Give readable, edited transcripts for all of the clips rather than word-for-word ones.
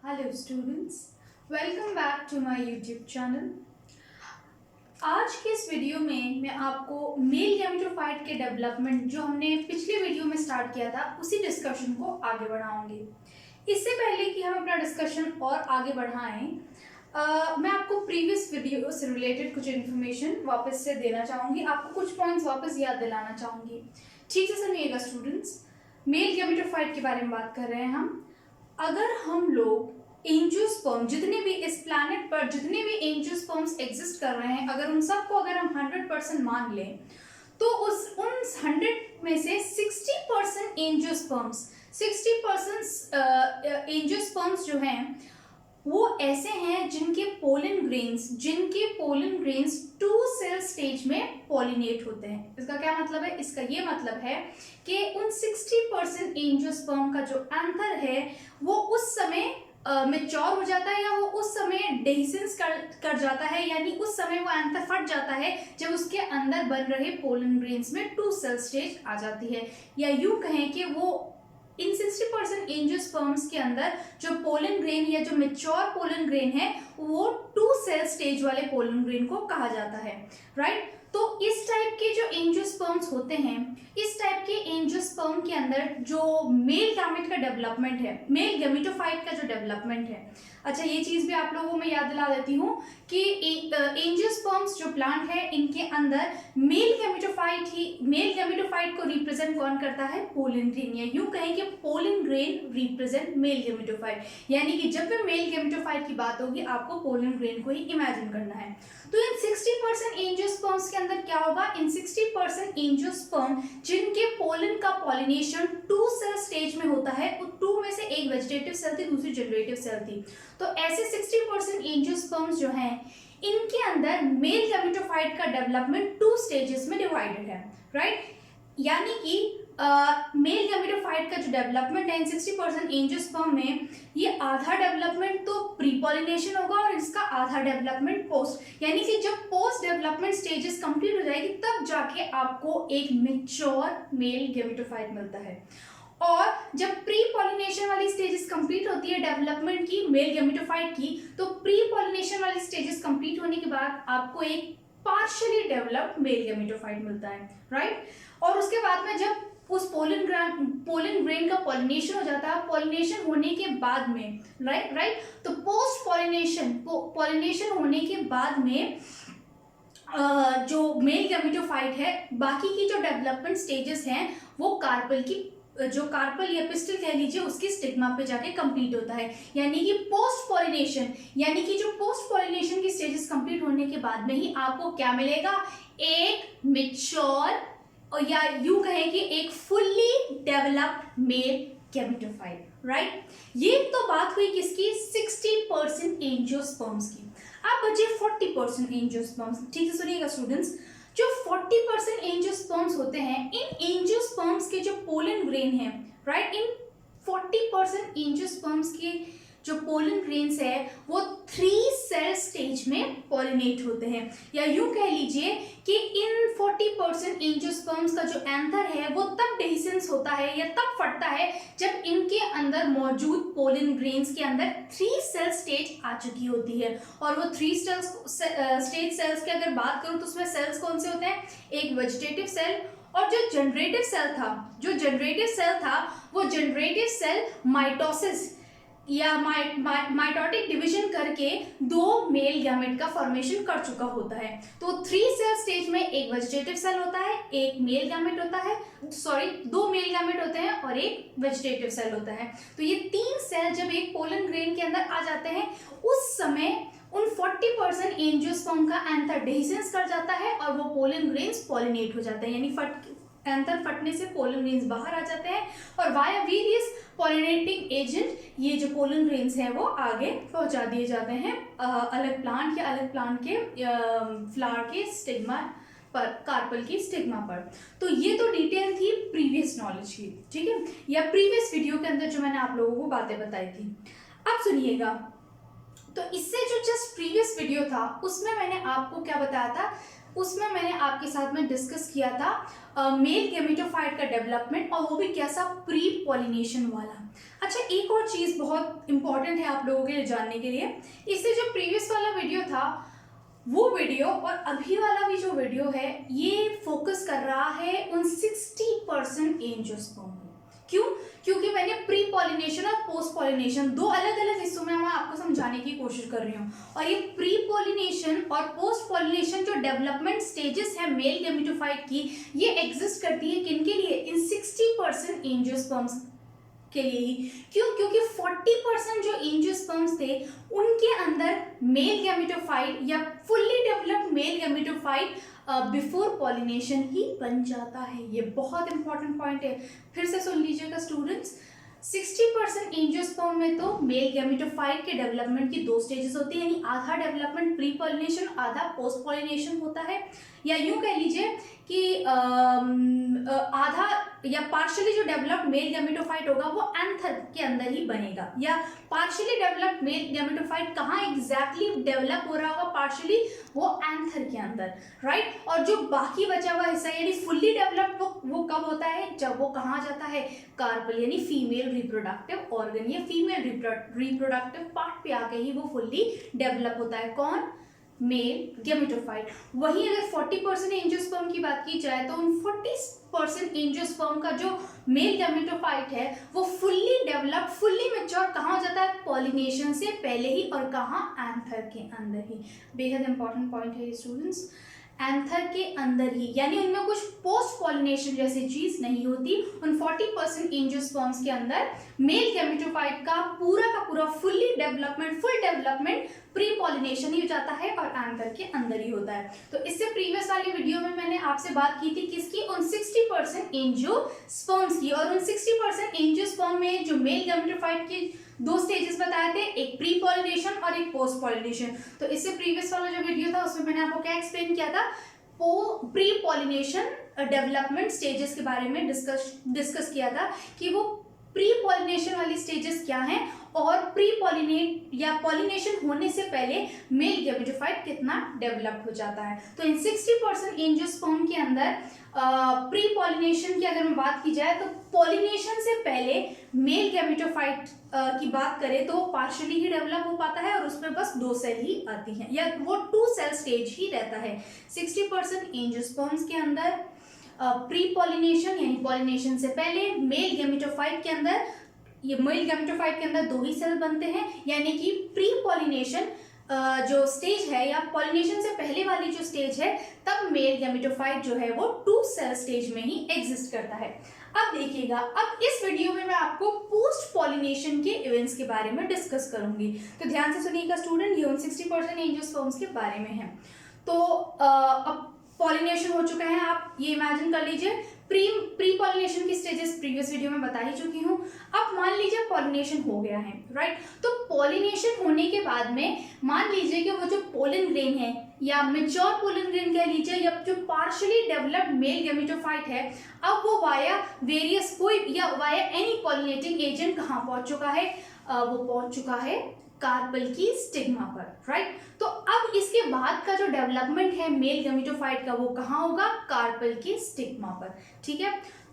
Hello students, welcome back to my YouTube channel. आज के इस वीडियो में मैं आपको मेल गैमेटोफाइट के डेवलपमेंट जो हमने पिछले वीडियो में स्टार्ट किया था उसी डिस्कशन को आगे बढ़ाऊंगी। इससे पहले कि हम अपना डिस्कशन और आगे बढ़ाएं, मैं आपको प्रीवियस वीडियो से रिलेटेड कुछ इन्फॉर्मेशन वापस से देना चाहूँगी। आपको कुछ पॉइंट्स वापस याद दिलाना चाहूँगी। ठीक से सुनिएगा स्टूडेंट्स, मेल गैमेटोफाइट के बारे में बात कर रहे हैं हम। अगर हम लोग एंजियोस्पर्म जितने भी इस प्लैनेट पर जितने भी एंजियोस्पर्म्स एग्जिस्ट कर रहे हैं, अगर उन सबको अगर हम 100% मान लें तो उन 100 में से 60% एंजियोस्पर्म्स जो हैं वो ऐसे हैं जिनके पोलन ग्रेन्स 2 सेल स्टेज में पॉलिनेट होते हैं। इसका क्या मतलब है? इसका ये मतलब है कि उन 60% एंजियोस्पर्म का जो एंथर है वो उस समय मैच्योर हो जाता है, या वो उस समय डेhiscence कर जाता है, यानी उस समय वो एंथर फट जाता है जब उसके अंदर बन रहे पोलन ग्रेन्स में 2 सेल स्टेज आ जाती है। या यूं कहें कि वो इन 60% एंजियोस्पर्म्स के अंदर जो पोलन ग्रेन या जो मैच्योर पोलन ग्रेन है वो 2 सेल स्टेज वाले पोलन ग्रेन को कहा जाता है, राइट। तो इस टाइप के जो एंजियोस्पर्म्स होते हैं, इस टाइप के एंजियोस्पर्म के अंदर जो मेल गैमेट का डेवलपमेंट है, मेल गैमेटोफाइट का जो डेवलपमेंट है, अच्छा ये चीज भी आप लोगों में याद दिला देती हूँ कि एंजियोस्पर्म्स जो प्लांट है इनके अंदर मेल गैमेटोफाइट को रिप्रेजेंट कौन करता है? पोलन ग्रेन, या यूं कहें कि pollen grain represent male gametophyte. यानी कि जब भी मेल गैमेटोफाइट की बात होगी आपको पोलन ग्रेन को ही इमेजिन करना है। तो इन 60% एंजियोस्पर्म्स के अंदर क्या होगा? इन 60% एंजियोस्पर्म जिनके पोलन का पॉलिनेशन 2 सेल स्टेज में होता है, वो 2 में से एक वेजिटेटिव सेल थी, दूसरी जनरेटिव सेल थी। तो ऐसे 60% एंजियोस्पर्म्स जो हैं इनके अंदर मेल गैमेटोफाइट का डेवलपमेंट 2 स्टेजेस में डिवाइडेड है, राइट। यानी कि मेल गैमेटोफाइट का जो डेवलपमेंट है इन 60% एंजियोस्पर्म में, ये आधा डेवलपमेंट तो प्री पॉलिनेशन होगा और इसका आधा डेवलपमेंट पोस्ट। यानी कि जब पोस्ट डेवलपमेंट स्टेजेस कंप्लीट हो जाएगी तब जाके आपको एक मैच्योर मेल गैमेटोफाइट मिलता है। और जब प्री पॉलिनेशन वाली स्टेजेस कंप्लीट होती है डेवलपमेंट की मेल गैमेटोफाइट की, तो प्री पॉलिनेशन वाली स्टेजेस कंप्लीट होने के बाद आपको एक पार्शियली डेवलप्ड मेल गैमेटोफाइट मिलता है, राइट। और उसके बाद में जब उस पोलन ग्रेन का पॉलिनेशन हो जाता है, पॉलिनेशन होने के बाद में राइट, तो पोस्ट पॉलिनेशन होने के बाद में जो मेल गैमेटोफाइट है, बाकी की जो डेवलपमेंट स्टेजेस हैं वो कार्पल या पिस्टल कह लीजिए उसकी स्टिग्मा पे जाके कंप्लीट होता है। यानी कि पोस्ट पॉलिनेशन की स्टेजेस कंप्लीट होने के बाद में ही आपको क्या मिलेगा? एक मैच्योर, और या यूं कहें कि एक fully developed male gametophyte, right. ये तो बात हुई किसकी? 60% एंजियोस्पर्म्स की। अब बचे 40% एंजियोस्पर्म्स। ठीक से सुनिएगा स्टूडेंट्स, जो 40% एंजियोस्पर्म्स होते हैं, इन एंजियोस्पर्म्स के जो पोलन ग्रेन है, राइट, इन 40% एंजियोस्पर्म्स के जो पोलन ग्रेन्स है वो 3 सेल स्टेज में पॉलिनेट होते हैं। या यूं कह लीजिए कि इन 40% एंजियोस्पर्म्स का जो एंथर है वो तब डेhiscence होता है या तब फटता है जब इनके अंदर मौजूद पोलन ग्रेन्स के अंदर 3 सेल स्टेज आ चुकी होती है। और वो 3 स्टेज सेल्स की अगर बात करूं तो उसमें सेल्स कौन से होते हैं? एक वेजिटेटिव सेल, और जो जनरेटिव सेल माइटोसिस या माइटोटिक डिवीजन करके 2 मेल गैमेट का फॉर्मेशन कर चुका होता है। तो 3 सेल स्टेज में एक वेजिटेटिव सेल होता है, एक मेल गैमेट होता है, 2 मेल गैमेट होते हैं और एक वेजिटेटिव सेल होता है। तो ये 3 सेल जब एक पोलन ग्रेन के अंदर आ जाते हैं उस समय उन 40% एंजियोस्पर्म का एंथर डेhiscence कर जाता है और वो पोलन ग्रेन्स पॉलिनेट हो जाते हैं। यानी एंथर फटने से पोलन ग्रेन्स बाहर आ जाते हैं और वाया वेरियस पॉलिनेटिंग एजेंट ये जो पोलन ग्रेन्स हैं वो आगे पहुंचा दिए जाते हैं अलग प्लांट के फ्लावर के स्टिग्मा पर, कार्पल की स्टिग्मा पर। तो ये तो डिटेल थी प्रीवियस नॉलेज की, ठीक है, या प्रीवियस वीडियो के अंदर जो मैंने आप लोगों को बातें बताई थी। अब सुनिएगा, तो इससे जो जस्ट प्रीवियस वीडियो था उसमें मैंने आपको क्या बताया था? उसमें मैंने आपके साथ में डिस्कस किया था मेल गेमेटोफाइट का डेवलपमेंट, और वो भी कैसा, प्री पॉलिनेशन वाला। अच्छा, एक और चीज़ बहुत इंपॉर्टेंट है आप लोगों के लिए जानने के लिए, इससे जो प्रीवियस वाला वीडियो था वो वीडियो और अभी वाला भी जो वीडियो है ये फोकस कर रहा है उन 60% एंजियोस्पर्म। क्यों? क्योंकि मैंने प्री पॉलिनेशन और पोस्ट पॉलिनेशन दो अलग अलग हिस्सों में मैं आपको समझाने की कोशिश कर रही हूँ। और ये प्री पॉलिनेशन और पोस्ट पॉलिनेशन जो डेवलपमेंट स्टेजेस है मेल गेमेटोफाइट की, ये एग्जिस्ट करती है किनके लिए? इन 60% एंजियोस्पर्म्स के लिए ही। क्यों? क्योंकि 40% जो एंजियोस्पर्म्स थे उनके अंदर मेल गेमेटोफाइट या fully developed male gametophyte before pollination ही बन जाता है। ये बहुत इंपॉर्टेंट पॉइंट है, फिर से सुन लीजिएगा स्टूडेंट्स। 60% एंजियोस्पर्म में तो मेल गेमेटोफाइट के डेवलपमेंट की दो स्टेजेस होती है, यानी आधा डेवलपमेंट प्री पॉलिनेशन, आधा पोस्ट पॉलिनेशन होता है। या यूं कह लीजिए कि आधा या पार्शियली जो डेवलप्ड मेल गेमेटोफाइट होगा वो एंथर के अंदर ही बनेगा। या पार्शियली डेवलप्ड मेल गेमेटोफाइट कहाँ एग्जैक्टली डेवलप हो रहा होगा? पार्शियली वो एंथर के अंदर, राइट। और जो बाकी बचा हुआ हिस्सा यानी फुल्ली डेवलप्ड वो कब होता है? जब वो कहाँ जाता है? कार्पल यानी फीमेल रिप्रोडक्टिव ऑर्गन या फीमेल रिप्रोडक्टिव पार्ट पे आके ही वो फुल्ली डेवलप होता है। कौन? Mail gametophyte. वहीं अगर 40% एंजियोस्पर्म की बात की जाए तो उन 40% एंजियोस्पर्म का जो मेल गेमेटोफाइट है वो फुल्ली डेवलप, फुल्ली मैच्योर कहाँ हो जाता है? पॉलिनेशन से पहले ही, और कहाँ? एंथर के अंदर ही। बेहद इंपॉर्टेंट पॉइंट है स्टूडेंट्स, एंथर के अंदर ही, यानी उनमें कुछ पोस्ट पॉलिनेशन जैसी चीज नहीं होती। उन 40% एंजियोस्पर्म्स के अंदर मेल गेमेटोफाइट का पूरा फुल डेवलपमेंट प्री पॉलिनेशन ही हो जाता है और एंथर के अंदर ही होता है। तो इससे प्रीवियस वाली वीडियो में मैंने आपसे बात की थी किसकी? उन 60% एंजियोस्पर्म्स की। और उन 60% एंजियोस्पर्म में जो मेल गेमेटोफाइट की दो स्टेजेस बताए थे, एक प्री पॉलिनेशन और एक पोस्ट पॉलिनेशन। तो इससे प्रीवियस वाला जो वीडियो था उसमें मैंने आपको क्या एक्सप्लेन किया था? प्री पॉलिनेशन डेवलपमेंट स्टेजेस के बारे में डिस्कस किया था कि वो प्री पॉलिनेशन वाली स्टेजेस क्या हैं और प्री पॉलिनेट या पॉलिनेशन होने से पहले मेल गेमेटोफाइट कितना डेवलप हो जाता है। तो इन 60% एंजियोस्पर्म के अंदर प्री पॉलिनेशन की अगर मैं बात की जाए तो पॉलिनेशन से पहले मेल गेमेटोफाइट की बात करें तो पार्शियली ही डेवलप हो पाता है और उसमें बस 2 सेल ही आती हैं या वो 2 सेल स्टेज ही रहता है। 60% एंजियोस्पर्म्स के अंदर प्री पॉलिनेशन यानी पॉलिनेशन से पहले मेल गेमेटोफाइट के अंदर, ये मेल गेमेटोफाइट के अंदर 2 ही सेल बनते हैं, यानी कि प्री पॉलिनेशन जो स्टेज है या पॉलिनेशन से पहले वाली जो स्टेज है तब मेल गेमेटोफाइट जो है वो 2 सेल स्टेज में ही एग्जिस्ट करता है। अब देखिएगा, अब इस वीडियो में मैं आपको पोस्ट पॉलिनेशन के इवेंट्स के बारे में डिस्कस करूंगी, तो ध्यान से सुनिएगा स्टूडेंट, ये उन 60% एंजियोस्पर्म्स के बारे में है। तो अब पॉलिनेशन हो चुका है, आप ये इमेजिन कर लीजिए। प्री पॉलिनेशन की स्टेजेस प्रीवियस वीडियो में बता ही चुकी हूँ। अब मान लीजिए पॉलिनेशन हो गया है, राइट। तो पॉलिनेशन होने के बाद में मान लीजिए कि वो जो पोलन ग्रेन है या मेच्योर पोलन ग्रेन कह लीजिए या जो पार्शियली डेवलप्ड मेल गेमेटोफाइट है, अब वो वाया वेरियस कोई या वाया एनी पॉलिनेटिंग एजेंट कहाँ पहुंच चुका है? वो पहुंच चुका है कार्पल की स्टिग्मा पर, राइट। तो अब इसके बाद का जो डेवलपमेंट है मेल गेमेटोफाइट का वो कहाँ होगा? कार्पल की स्टिग्मा पर, ठीक है।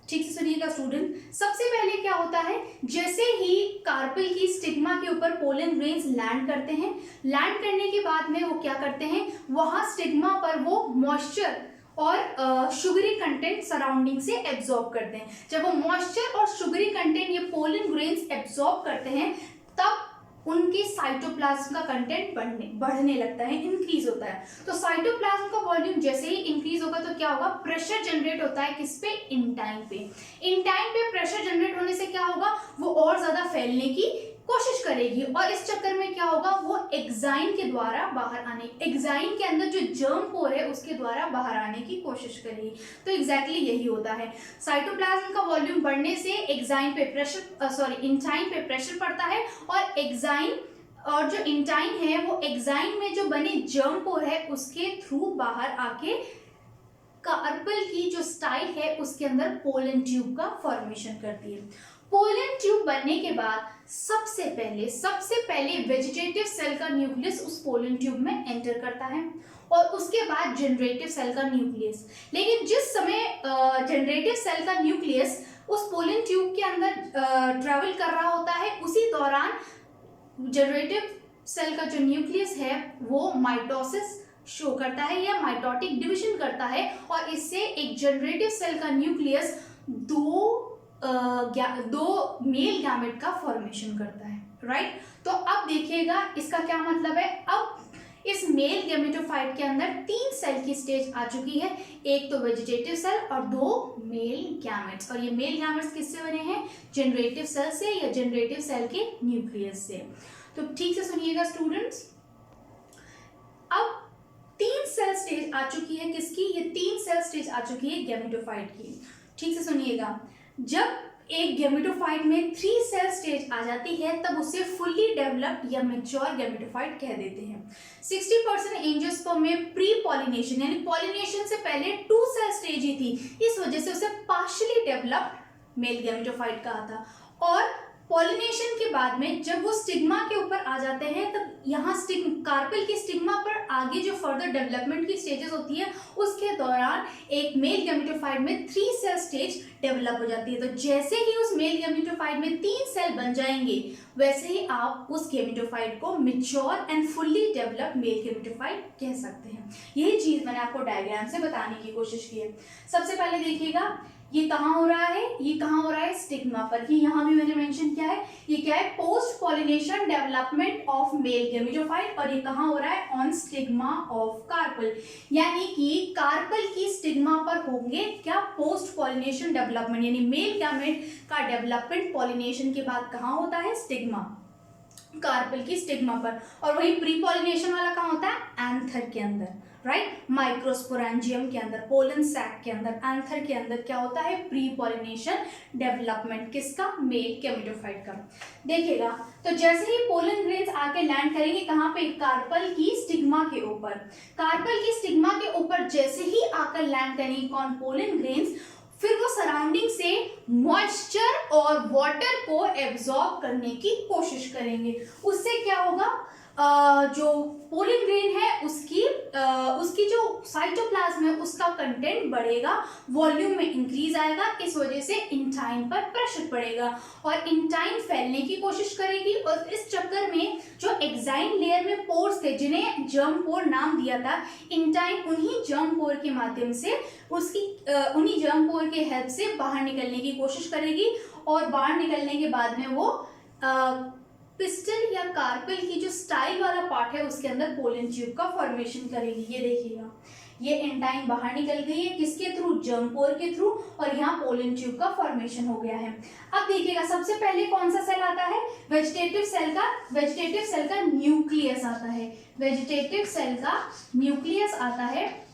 ठीक से सुनिएगा स्टूडेंट, सबसे पहले क्या होता है, जैसे ही कार्पल की स्टिग्मा के ऊपर पोलन ग्रेन्स लैंड करते हैं, लैंड करने के बाद में वो क्या करते हैं, वहां स्टिग्मा पर वो मॉइस्चर और शुगरी कंटेंट सराउंडिंग से एब्जॉर्ब करते हैं। जब वो मॉइस्चर और शुगरी कंटेंट ये पोलन ग्रेन्स एब्जॉर्ब करते हैं तब उनके साइटोप्लाज्म का कंटेंट बढ़ने लगता है, इंक्रीज होता है। तो साइटोप्लाज्म का वॉल्यूम जैसे ही इंक्रीज होगा तो क्या होगा? प्रेशर जनरेट होता है किस पे? इंटाइन पे। इंटाइन पे प्रेशर जनरेट होने से क्या होगा? वो और ज्यादा फैलने की कोशिश करेगी और इस चक्कर में क्या होगा? वो एग्जाइन के द्वारा बाहर आने, एग्जाइन के अंदर जो जर्म पोर है उसके द्वारा बाहर आने की कोशिश करेगी। तो एग्जैक्टली यही होता है, साइटोप्लाज्म का वॉल्यूम बढ़ने से एग्जाइन पे प्रेशर इंटाइन पे प्रेशर पड़ता है और एग्जाइन और जो इंटाइन है वो एग्जाइन में जो बने जर्म पोर है उसके थ्रू बाहर आके कार्पल की जो स्टाइल है उसके अंदर पोलन ट्यूब का फॉर्मेशन करती है। पोलन ट्यूब बनने के बाद सबसे पहले वेजिटेटिव सेल का न्यूक्लियस उस पोलन ट्यूब में एंटर करता है और उसके बाद जनरेटिव सेल का न्यूक्लियस। लेकिन जिस समय जनरेटिव सेल का न्यूक्लियस उस पोलन ट्यूब के अंदर ट्रेवल कर रहा होता है, उसी दौरान जनरेटिव सेल का जो न्यूक्लियस है वो माइटोसिस शो करता है या माइटोटिक डिवीजन करता है और इससे एक जनरेटिव सेल का न्यूक्लियस दो मेल गैमेट का फॉर्मेशन करता है, राइट। तो अब देखिएगा इसका क्या मतलब है। अब इस मेल गैमेटोफाइट के अंदर 3 सेल की स्टेज आ चुकी है, एक तो वेजिटेटिव सेल और 2 मेल गैमेट्स। और ये मेल गैमेट्स किससे बने हैं? जनरेटिव सेल से या जनरेटिव सेल के न्यूक्लियस से। तो ठीक से सुनिएगा स्टूडेंट्स, अब 3 सेल स्टेज आ चुकी है किसकी? ये 3 सेल स्टेज आ चुकी है गैमेटोफाइट की। ठीक से सुनिएगा, जब एक गैमेटोफाइट में 3 सेल स्टेज आ जाती है तब उसे फुल्ली डेवलप्ड या मैच्योर गैमेटोफाइट कह देते हैं। 60% एंजियोस्पर्म में प्री पॉलिनेशन यानी पॉलिनेशन से पहले 2 सेल स्टेज ही थी, इस वजह से उसे पार्शियली डेवलप्ड मेल गैमेटोफाइट कहा था। और पॉलिनेशन के बाद में जब वो स्टिग्मा के ऊपर आ जाते हैं तब यहाँ कार्पेल की स्टिग्मा पर आगे जो फर्दर डेवलपमेंट की स्टेजेस होती है उसके दौरान एक मेल गैमेटोफाइट में 3 सेल स्टेज डेवलप हो जाती है। तो जैसे ही उस मेल गैमेटोफाइट में 3 सेल बन जाएंगे वैसे ही आप उस गैमेटोफाइट को mature and fully developed male gametophyte कह सकते हैं। यही चीज मैंने आपको डायग्राम से बताने की कोशिश की है। सबसे पहले देखिएगा ये कहाँ हो रहा है, ये कहाँ हो रहा है? स्टिग्मा पर। ये यहाँ भी मैंने मेंशन किया है, ये क्या है? Post pollination development of male gametophyte. और ये कहाँ हो रहा है? ऑन स्टिग्मा ऑफ कार्पल, यानी कि कार्पल की स्टिग्मा पर होंगे क्या? पोस्ट पॉलिनेशन डेवलपमेंट, यानी मेल गैमेट का डेवलपमेंट पॉलिनेशन के बाद कहाँ होता है? स्टिग्मा, कार्पल की स्टिग्मा पर। और वही प्री पॉलिनेशन वाला कहाँ होता है? एंथर के अंदर, राइट। माइक्रोस्पोरेंजियम के अंदर, पोलन सैक के अंदर, एंथर के अंदर क्या होता है? प्री पॉलिनेशन डेवलपमेंट किसका? मेल गैमेटोफाइट का। देखिएगा, तो जैसे ही पोलन ग्रेन्स आके लैंड करेंगे कहाँ पे? कार्पल की स्टिग्मा के ऊपर। कार्पल की स्टिग्मा के ऊपर जैसे ही आकर लैंड करेंगे कौन? Pollen grains. फिर वो सराउंडिंग से मॉइस्चर और वाटर को एब्जॉर्ब करने की कोशिश करेंगे। उससे क्या होगा? जो पोलन ग्रेन है उसकी जो साइटोप्लाज्म है उसका कंटेंट बढ़ेगा, वॉल्यूम में इंक्रीज आएगा, इस वजह से इंटाइन पर प्रेशर पड़ेगा और इंटाइन फैलने की कोशिश करेगी। और इस चक्कर में जो एक्साइन लेयर में पोर्स थे जिन्हें जर्म पोर नाम दिया था, इंटाइन उन्हीं जर्म पोर के माध्यम से उन्हीं जर्म पोर के हेल्प से बाहर निकलने की कोशिश करेगी और बाहर निकलने के बाद में वो पिस्टल या कार्पेल की जो स्टाइल वाला पार्ट है उसके अंदर पोलन ट्यूब का फॉर्मेशन करेगी। ये देखिएगा, ये एंटाइन बाहर निकल गई है किसके थ्रू? जर्म पोर के थ्रू, और यहाँ पोलन ट्यूब का फॉर्मेशन हो गया है। अब देखिएगा, सबसे पहले कौन सा सेल आता है? वेजिटेटिव सेल का न्यूक्लियस आता है। वेजिटेटिव सेल का न्यूक्लियस आता है,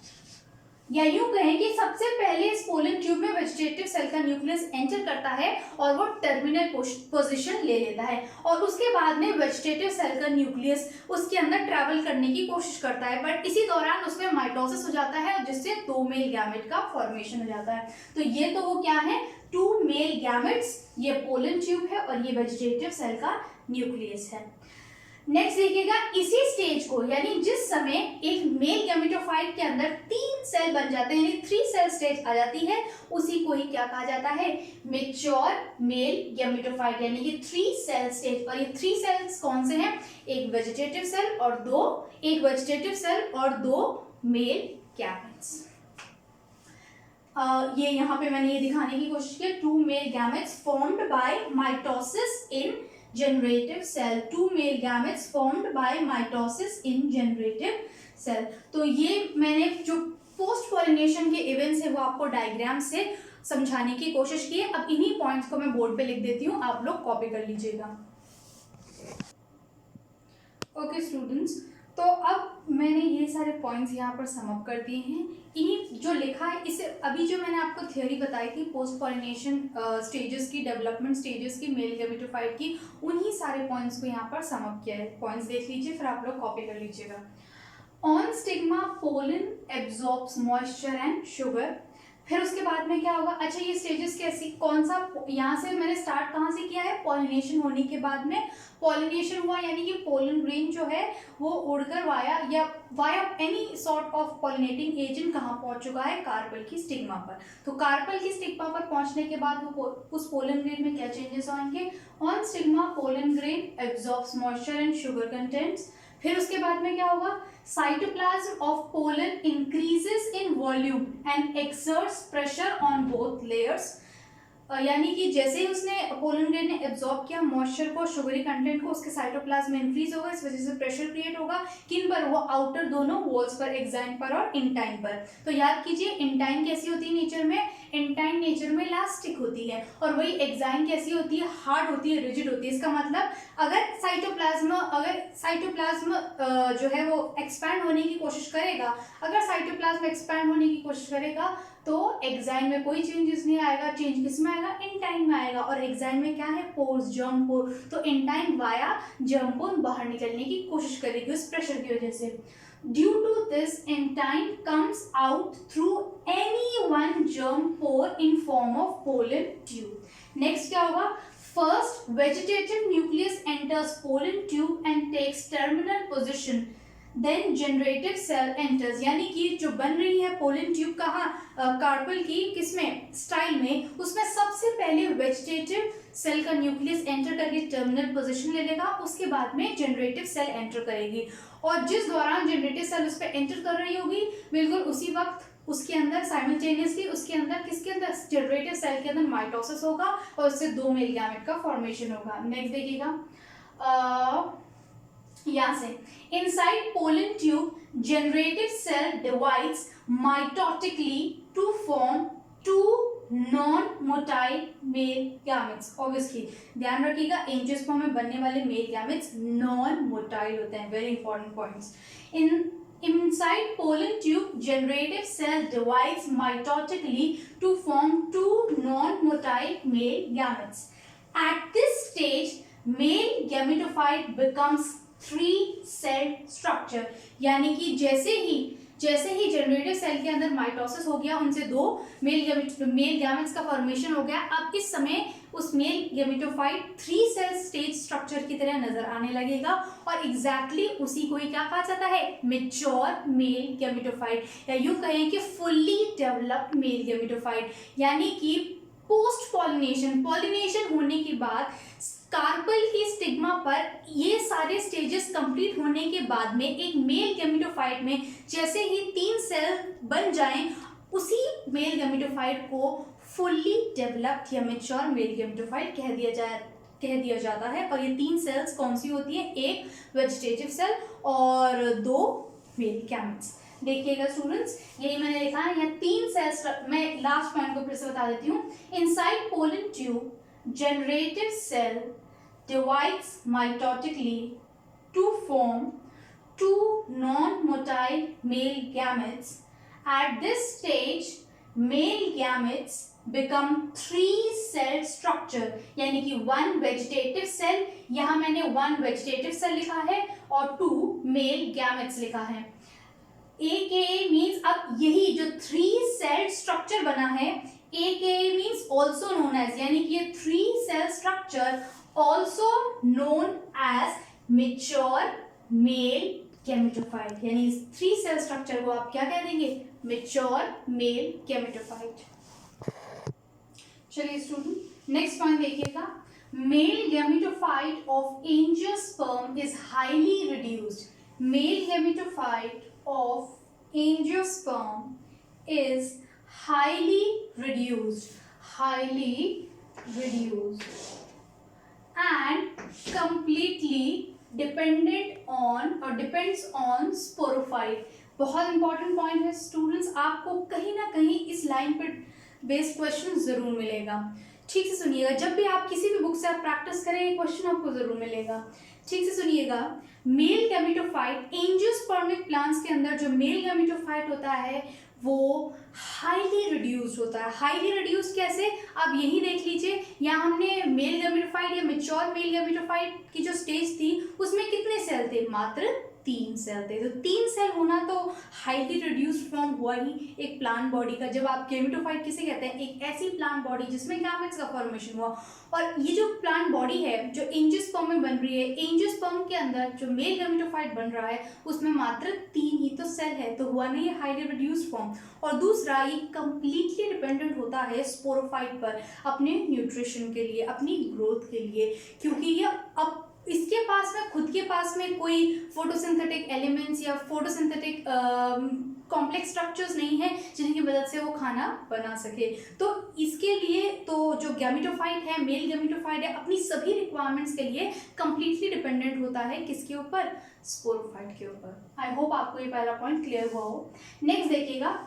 या यूं कहें कि सबसे पहले इस पोलन ट्यूब में वेजिटेटिव सेल का न्यूक्लियस एंटर करता है और वो टर्मिनल पोजीशन ले लेता है और उसके बाद में वेजिटेटिव सेल का न्यूक्लियस उसके अंदर ट्रैवल करने की कोशिश करता है, बट इसी दौरान उसमें माइटोसिस हो जाता है जिससे 2 मेल गैमेट का फॉर्मेशन हो जाता है। तो ये तो वो क्या है? 2 मेल गैमेट्स, ये पोलन ट्यूब है और ये वेजिटेटिव सेल का न्यूक्लियस है। नेक्स्ट देखिएगा, इसी स्टेज को यानी जिस समय एक मेल गैमेटोफाइट के अंदर 3 सेल बन जाते हैं यानी 3 सेल स्टेज आ जाती है, उसी को ही क्या कहा जाता है? मैच्योर मेल गैमेटोफाइट, यानी कि 3 सेल स्टेज। और ये 3 सेल्स कौन से हैं? एक वेजिटेटिव सेल और 2 मेल गैमेट्स। ये यहाँ पे मैंने ये दिखाने की कोशिश की, 2 male gametes formed by mitosis in generative cell, 2 male gametes formed by mitosis in generative cell। तो ये मैंने जो पोस्ट पॉलिनेशन के इवेंट्स है वो आपको डायग्राम से समझाने की कोशिश की है। अब इन्हीं पॉइंट्स को मैं बोर्ड पे लिख देती हूँ, आप लोग कॉपी कर लीजिएगा। ओके स्टूडेंट्स, तो अब मैंने ये सारे पॉइंट्स यहाँ पर सम अप कर दिए हैं। इन्हीं जो लिखा है इसे, अभी जो मैंने आपको थ्योरी बताई थी पोस्ट पॉलिनेशन स्टेजेस की, डेवलपमेंट स्टेजेस की मेल गैमेटोफाइट की, उन्हीं सारे पॉइंट्स को यहाँ पर सम अप किया है। पॉइंट्स देख लीजिए फिर आप लोग कॉपी कर लीजिएगा। On stigma pollen absorbs moisture and sugar, फिर उसके बाद में क्या होगा, अच्छा ये स्टेजेस कैसी, कौन सा, यहाँ से मैंने स्टार्ट कहाँ से किया है, पॉलिनेशन होने के बाद में पॉलिनेशन हुआ, यानी कि पोलन ग्रेन जो है वो उड़कर via any sort of pollinating agent कहाँ पहुंच चुका है, कार्पल की स्टिग्मा पर। तो कार्पल की स्टिग्मा पर पहुंचने के बाद वो उस पोलन ग्रेन में क्या चेंजेस होंगे, on stigma pollen grain absorbs moisture and sugar contents. फिर उसके बाद में क्या होगा, cytoplasm of pollen increases in volume and exerts pressure on both layers। यानी कि जैसे ही उसने पोलन ग्रेन ने एब्जॉर्ब किया मॉइस्चर को, शुगरी कंटेंट को, उसके साइटोप्लाज्म में इंक्रीज होगा, इस वजह से प्रेशर क्रिएट होगा किन पर, वो आउटर दोनों वॉल्स पर, एक्साइन पर और इंटाइन पर। तो याद कीजिए इंटाइन कैसी होती है नेचर में, इंटाइन नेचर में इलास्टिक होती है, और वही एक्साइन कैसी होती है, हार्ड होती है, रिजिड होती है। इसका मतलब अगर साइटोप्लाज्म जो है वो एक्सपैंड होने की कोशिश करेगा, अगर साइटोप्लाज्म एक्सपैंड होने की कोशिश करेगा तो एक्साइन में कोई चेंजेस नहीं आएगा, चेंज किसमें आएगा, इंटाइन में आएगा। और एक्साइन में क्या है, पोर्स, जर्म पोर, तो इंटाइन वाया जर्म पोर बाहर निकलने की कोशिश करेगी उस प्रेशर की वजह से। Due to this intine comes out through any one germ pore in form of pollen tube. Next क्या होगा, first vegetative nucleus enters pollen tube and takes terminal position, then generative cell enters. यानी कि जो बन रही है pollen tube कहाँ, carpel की किसमें, स्टाइल में, उसमें सबसे पहले वेजिटेटिव सेल का न्यूक्लियस एंटर करके टर्मिनल पोजीशन ले लेगा, उसके बाद में जनरेटिव सेल एंटर करेगी, और जिस दौरान जनरेटिव सेल उस पर एंटर कर रही होगी बिल्कुल उसी वक्त उसके अंदर साइमल्टेनियसली उसके अंदर किसके अंदर, जनरेटिव सेल के अंदर माइटोसिस होगा और उससे 2 मेल गैमेट का फॉर्मेशन होगा। नेक्स्ट देखिएगा, यहाँ से inside pollen tube generative cell divides mitotically to form 2 non-motile male gametes। obviously ध्यान रखिएगा एंजियोस्पर्म में बनने वाले मेल गैमेट्स non-motile होते हैं, very important points। Inside pollen tube generative cell divides mitotically to form 2 non-motile male gametes। at this stage male gametophyte becomes 3 cell structure. यानी कि जैसे ही जनरेटिव सेल के अंदर माइटोसिस हो गया, उनसे 2 मेल गैमेट्स का फॉर्मेशन हो गया, अब इस समय उस male gametophyte 3 cell stage structure की तरह नजर आने लगेगा, और एग्जैक्टली उसी को ही क्या कहा जाता है, मैच्योर मेल गैमेटोफाइट, या यूं कहें कि फुल्ली डेवलप्ड मेल गैमेटोफाइट। यानी कि पोस्ट पॉलिनेशन होने के बाद कार्पल की स्टिग्मा पर ये सारे स्टेजेस कंप्लीट होने के बाद में एक मेल गैमेटोफाइट में जैसे ही 3 सेल बन जाएं, उसी मेल गैमेटोफाइट को फुल्ली डेवलप्ड या मैच्योर मेल गैमेटोफाइट कह दिया जाता है। और ये 3 सेल्स कौन सी होती है, एक वेजिटेटिव सेल और 2 मेल गैमेट्स। देखिएगा स्टूडेंट्स, यही मैंने लिखा है यहाँ 3 सेल्स। मैं लास्ट पॉइंट को फिर से बता देती हूँ। Inside pollen tube generative cell divides mitotically to form 2 non-motile male gametes। at this stage male gametes become 3 cell structure, यानी कि 1 vegetative cell, यहाँ मैंने 1 vegetative cell लिखा है और 2 male gametes लिखा है। AKA means अब यही जो 3 cell structure बना है, AKA means also known as, यानी कि ये 3 cell structure also known as mature male gametophyte। यानी इस 3 cell structure को आप क्या कह देंगे, mature male gametophyte। चलिए स्टूडेंट नेक्स्ट पॉइंट देखिएगा, male gametophyte of angiosperm is highly reduced। male gametophyte of angiosperm is highly reduced and completely depends on sporophyte। बहुत इंपॉर्टेंट पॉइंट है स्टूडेंट्स, आपको कहीं ना कहीं इस लाइन पर बेस्ड क्वेश्चन जरूर मिलेगा। ठीक से सुनिएगा, जब भी आप किसी भी बुक से आप प्रैक्टिस करें ये क्वेश्चन आपको जरूर मिलेगा। ठीक से सुनिएगा, मेल गैमेटोफाइट एंजियोस्पर्मिक प्लांट्स के अंदर जो मेल गैमेटोफाइट होता है वो हाईली रिड्यूस्ड होता है। हाईली रिड्यूस्ड कैसे, आप यही देख लीजिए, यहाँ हमने मेल गैमेटोफाइट या मैच्योर मेल गैमेटोफाइट की जो स्टेज थी उसमें कितने सेल थे, मात्र 3 सेल थे। तो 3 सेल होना तो हाईली रिड्यूस्ड फॉर्म हुआ ही एक प्लांट बॉडी का। जब आप गेमेटोफाइट किसे कहते हैं, एक ऐसी प्लांट बॉडी जिसमें गैमेट्स का फॉर्मेशन हुआ। और ये जो प्लांट बॉडी है जो एंजियोस्पर्म में बन रही है, एंजियोस्पर्म के अंदर जो मेल गेमेटोफाइट बन रहा है उसमें मात्र 3 ही तो सेल है, तो हुआ नहीं हाईली रिड्यूस्ड फॉर्म। और दूसरा, ये कंप्लीटली डिपेंडेंट होता है स्पोरोफाइट पर अपने न्यूट्रिशन के लिए, अपनी ग्रोथ के लिए, क्योंकि ये अब इसके पास में खुद के पास में कोई फोटोसिंथेटिक एलिमेंट्स या फोटोसिंथेटिक कॉम्प्लेक्स स्ट्रक्चर्स नहीं है जिनकी मदद से वो खाना बना सके। तो इसके लिए तो जो गैमेटोफाइट है, मेल गैमेटोफाइट है, अपनी सभी रिक्वायरमेंट्स के लिए कंप्लीटली डिपेंडेंट होता है किसके ऊपर, स्पोरोफाइट के ऊपर। आई होप आपको ये पहला पॉइंट क्लियर हुआ हो। नेक्स्ट देखिएगा,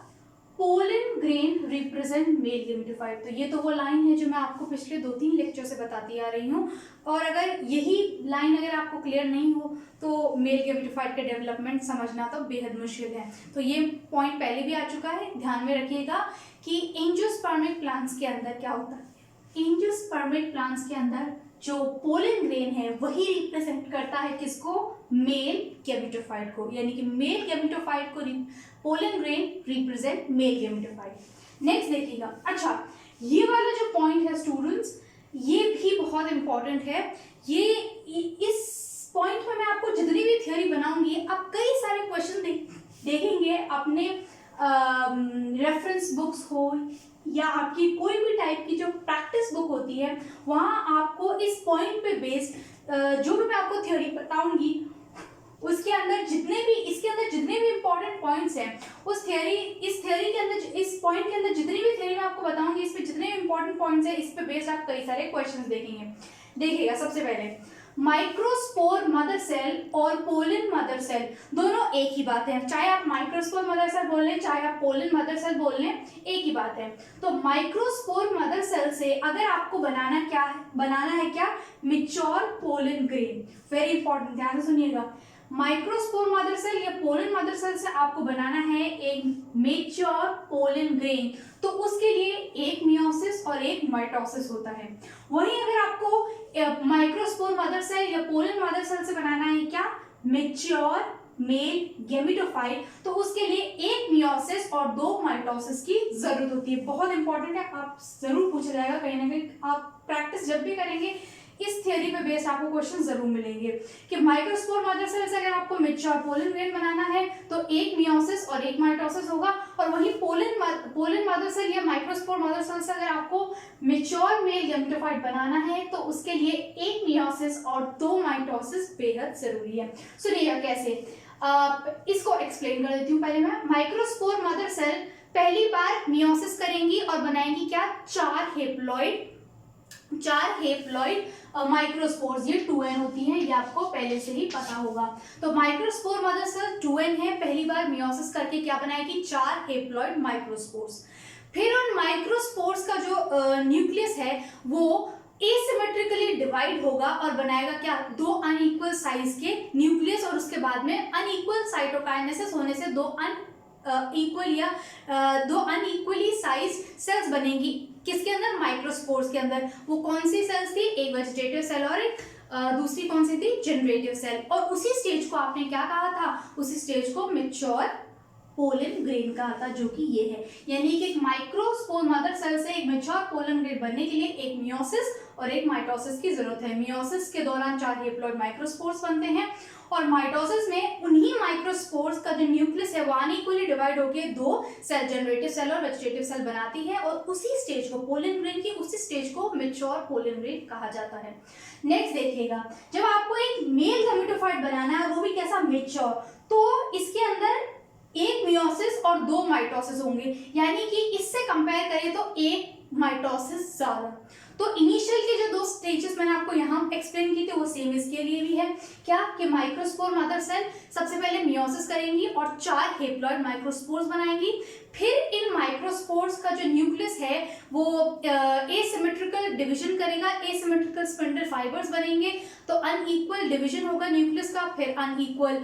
pollen grain represent male gametophyte. तो ये तो वो लाइन है जो मैं आपको पिछले 2-3 लेक्चर से बताती आ रही हूँ, और अगर यही लाइन अगर आपको क्लियर नहीं हो तो मेल गैमेटोफाइट का डेवलपमेंट समझना तो बेहद मुश्किल है। तो ये पॉइंट पहले भी आ चुका है, ध्यान में रखिएगा कि एंजियोस्पर्मिक प्लांट्स के अंदर क्या होता है। एंजियोस्पर्मिक प्लांट्स के अंदर जो पोलन ग्रेन है वही रिप्रेजेंट करता है किसको, मेल गैमेटोफाइट को, यानी कि मेल गैमेटोफाइट को pollen grain represent male gametophyte. Next देखिएगा, अच्छा ये वाला जो पॉइंट है स्टूडेंट्स, ये भी बहुत इंपॉर्टेंट है। ये इस पॉइंट में मैं आपको जितनी भी थ्योरी बनाऊंगी आप कई सारे क्वेश्चन देखेंगे अपने रेफरेंस बुक्स हो या आपकी कोई भी टाइप की जो प्रैक्टिस बुक होती है, वहाँ आपको इस पॉइंट पे बेस्ड जो भी मैं आपको थ्योरी बताऊंगी उसके अंदर इसके अंदर जितने भी इंपॉर्टेंट पॉइंट्स हैं, इस थ्योरी के अंदर, इस पॉइंट के अंदर जितनी भी थ्योरी मैं आपको बताऊंगी, इस पे जितने भी इंपॉर्टेंट पॉइंट्स हैं, इस पे बेस्ड आप कई सारे क्वेश्चंस देखेंगे। देखिएगा, सबसे पहले माइक्रोस्पोर मदर सेल और पोलन मदर सेल दोनों एक ही बात है। चाहे आप माइक्रोस्पोर मदर सेल बोल लें, चाहे आप पोलन मदर सेल बोल लें, एक ही बात है। तो माइक्रोस्पोर मदर सेल से अगर आपको बनाना है क्या, mature pollen grain. Very important, ध्यान से सुनिएगा। माइक्रोस्पोर मदर सेल या पोलन मदर सेल से आपको बनाना है एक मेच्योर पोलन ग्रेन, तो उसके लिए एक मियोसिस और एक माइटोसिस होता है। वहीं अगर आपको माइक्रोस्पोर मदर सेल या पोलन मदर सेल से बनाना है क्या, मेच्योर मेल गैमेटोफाइट, तो उसके लिए एक मियोसिस और 2 माइटोसिस की जरूरत होती है। बहुत इंपॉर्टेंट है, आप जरूर पूछा जाएगा कहीं ना कहीं, आप प्रैक्टिस जब भी करेंगे इस थ्योरी पे बेस्ड आपको क्वेश्चन जरूर मिलेंगे कि माइक्रोस्पोर मदर सेल से अगर आपको मेच्योर पोलन ग्रेन बनाना है तो एक मियोसिस और एक माइटोसिस होगा, और वहीं पोलन मदर सेल या माइक्रोस्पोर मदर सेल से अगर आपको मेच्योर मेल गैमेटोफाइट बनाना है तो उसके लिए एक मियोसिस और 2 माइटोसिस बेहद जरूरी है। सुनिएगा कैसे, इसको एक्सप्लेन कर देती हूँ। पहले मैं, माइक्रोस्पोर मदर सेल पहली बार मियोसिस करेंगी और बनाएंगी क्या, 4 हेप्लॉइड माइक्रोस्पोर्स। ये 2n होती हैं, ये आपको पहले से ही पता होगा। तो माइक्रोस्पोर मदर सेल 2n है, पहली बार मियोसिस करके क्या बनाएगी, 4 हेप्लॉइड माइक्रोस्पोर्स। फिर उन माइक्रोस्पोर्स का जो न्यूक्लियस है वो एसिमेट्रिकली डिवाइड होगा और बनाएगा क्या, 2 अनइक्वल साइज के न्यूक्लियस, और उसके बाद में अनइक्वल साइटोकाइनेसिस होने से 2 अनइक्वली साइज सेल्स बनेंगी। किसके अंदर, माइक्रोस्पोर्स के अंदर। वो कौन सी सेल्स थी, एक वेजिटेटिव सेल और एक दूसरी कौन सी थी, जनरेटिव सेल। और उसी स्टेज को आपने क्या कहा था, उसी स्टेज को मेच्योर पोलन ग्रेन कहा था, जो कि ये है। यानी कि एक माइक्रोस्पोर मदर सेल से एक मेच्योर पोलन ग्रेन बनने के लिए एक मियोसिस और एक माइटोसिस की जरूरत है। मियोसिस के दौरान 4 हेप्लॉइड माइक्रोस्पोर्स बनते हैं, और माइटोसिस में उन्हीं माइक्रोस्पोर्स का जो न्यूक्लियस है वो अनइक्वली डिवाइड होकर 2 सेल, जनरेटिव सेल और वेजिटेटिव सेल बनाती है, और उसी स्टेज को, पोलन ग्रेन की उसी स्टेज को मेच्योर पोलन ग्रेन कहा जाता है। नेक्स्ट देखिएगा, जब आपको एक मेल गैमेटोफाइट बनाना है, वो भी कैसा, मेच्योर, तो इसके अंदर एक मियोसिस और 2 माइटोसिस होंगे, यानी कि इससे कंपेयर करें तो एक माइटोसिस ज्यादा। तो इनिशियल के जो 2 स्टेजेस मैंने आपको यहाँ एक्सप्लेन की थी वो सेम इसके लिए भी है, क्या कि माइक्रोस्पोर मदर सेल सबसे पहले मियोसिस करेंगी और 4 हेप्लॉइड माइक्रोस्पोर्स बनाएंगी। फिर इन माइक्रोस्पोर्स का जो न्यूक्लियस है वो एसिमेट्रिकल डिवीजन करेगा, एसिमेट्रिकल स्पिंडल फाइबर्स बनेंगे, तो अनइक्वल डिवीजन होगा न्यूक्लियस का, फिर अनइक्वल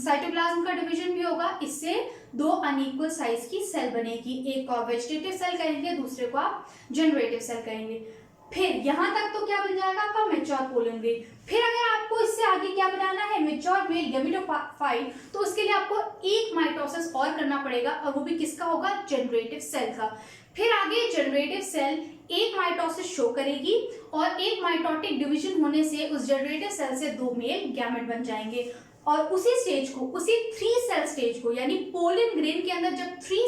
साइटोप्लाज्म का डिवीजन भी होगा। इससे 2 अनइक्वल साइज की सेल बनेगी, एक को आप वेजिटेटिव सेल कहेंगे, दूसरे को आप जनरेटिव सेल कहेंगे। फिर यहां तक तो क्या बन जाएगा आपका, मेच्योर पोलन ग्रेन। फिर अगर आपको इससे आगे क्या बनाना है, मैच्योर मेल गैमेटोफाइट, तो उसके लिए आपको एक माइटोसिस और करना पड़ेगा और वो भी किसका होगा, जनरेटिव सेल का। फिर आगे जनरेटिव सेल एक माइटोसिस शो करेगी और एक माइटोटिक डिवीजन होने से उस जनरेटिव सेल से 2 मेल गैमेट बन जाएंगे और उसी स्टेज को, उसी 3 सेल स्टेज को, यानी पोलन ग्रेन के अंदर जब 3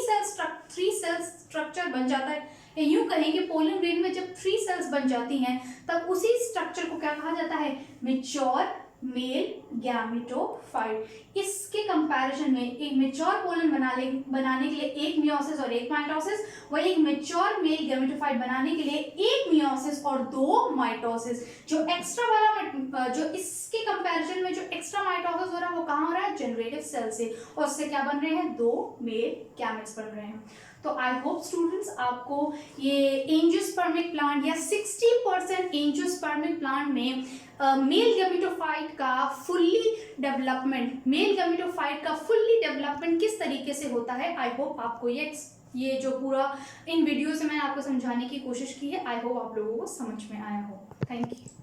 सेल स्ट्रक्चर बन जाता है, यूं कहें कि पोलन ग्रेन में जब 3 सेल्स बन जाती हैं तब उसी स्ट्रक्चर को क्या कहा जाता है, मैच्योर मेल गैमेटोफाइट। इसके कंपैरिजन में एक मैच्योर पोलन बनाने के लिए एक मियोसिस और एक माइटोसिस, वही एक मैच्योर मेल गैमेटोफाइट बनाने के लिए एक मियोसिस और 2 माइटोसिस। जो एक्स्ट्रा वाला, जो इसके कंपैरिजन में जो एक्स्ट्रा माइटोसिस हो रहा है वो कहाँ हो रहा है, जनरेटिव सेल से, और उससे क्या बन रहे हैं, 2 मेल गैमेट्स बन रहे हैं। तो आई होप स्टूडेंट्स आपको ये एंजियोस्पर्मिक प्लांट या 60% एंजियोस्पर्मिक प्लांट में मेल गैमेटोफाइट का फुल्ली डेवलपमेंट किस तरीके से होता है, आई होप आपको ये जो पूरा इन वीडियो से मैंने आपको समझाने की कोशिश की है, आई होप आप लोगों को समझ में आया हो। Thank you.